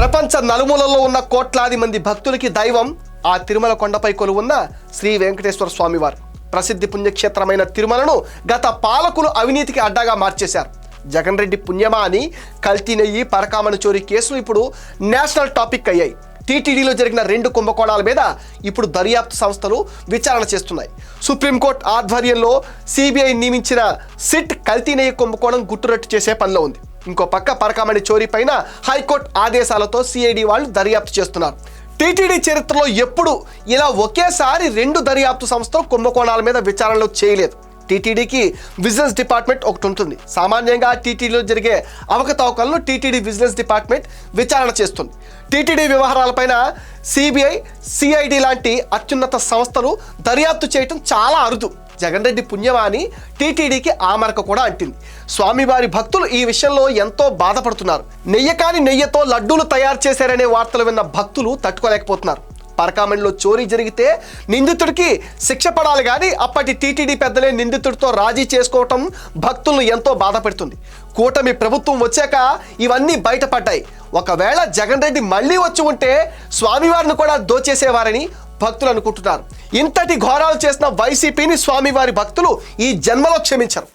ప్రపంచ నలుమూలల్లో ఉన్న కోట్లాది మంది భక్తులకి దైవం ఆ తిరుమల కొండపై కొలువున్న శ్రీ వెంకటేశ్వర స్వామివారు. ప్రసిద్ధి పుణ్యక్షేత్రమైన తిరుమలను గత పాలకులు అవినీతికి అడ్డాగా మార్చేశారు. జగన్ రెడ్డి పుణ్యమా అని కల్తీ నెయ్యి, పరకామణ చోరీ కేసులు ఇప్పుడు నేషనల్ టాపిక్ అయ్యాయి. టీటీడీలో జరిగిన 2 కుంభకోణాల మీద ఇప్పుడు దర్యాప్తు సంస్థలు విచారణ చేస్తున్నాయి. సుప్రీంకోర్టు ఆధ్వర్యంలో సిబిఐ నియమించిన సిట్ కల్తీ నెయ్యి కుంభకోణం గుట్టురట్టు చేసే పనిలో ఉంది. ఇంకో పక్క పరకామణి చోరీ పైన హైకోర్టు ఆదేశాలతో సిఐడి వాళ్ళు దర్యాప్తు చేస్తున్నారు. టీటీడీ చరిత్రలో ఎప్పుడు ఇలా ఒకేసారి 2 దర్యాప్తు సంస్థలు కుంభకోణాల మీద విచారణలు చేయలేదు. టీటీడీకి విజిలెన్స్ డిపార్ట్మెంట్ ఒకటి ఉంటుంది. సామాన్యంగా టీటీడీలో జరిగే అవకతవకలను టీటీడీ విజిలెన్స్ డిపార్ట్మెంట్ విచారణ చేస్తుంది. టీటీడీ వ్యవహారాలపైన సిబిఐ, సిఐడి లాంటి అత్యున్నత సంస్థలు దర్యాప్తు చేయటం చాలా అరుదు. జగన్ రెడ్డి పుణ్యమా అని టీటీడీకి ఆ మరక కూడా అంటింది. స్వామివారి భక్తులు ఈ విషయంలో ఎంతో బాధపడుతున్నారు. నెయ్యకాని నెయ్యతో లడ్డూలు తయారు చేశారనే వార్తలు విన్న భక్తులు తట్టుకోలేకపోతున్నారు. పరకామణిలో చోరీ జరిగితే నిందితుడికి శిక్ష పడాలి, కానీ అప్పటి టీటీడీ పెద్దలే నిందితుడితో రాజీ చేసుకోవటం భక్తులను ఎంతో బాధ పెడుతుంది. కూటమి ప్రభుత్వం వచ్చాక ఇవన్నీ బయటపడ్డాయి. ఒకవేళ జగన్ రెడ్డి మళ్ళీ వచ్చి ఉంటే స్వామివారిని కూడా దోచేసేవారని భక్తులు అనుకుంటున్నారు. ఇంతటి ఘోరాలు చేసిన వైసీపీని స్వామివారి భక్తులు ఈ జన్మలో క్షమించరు.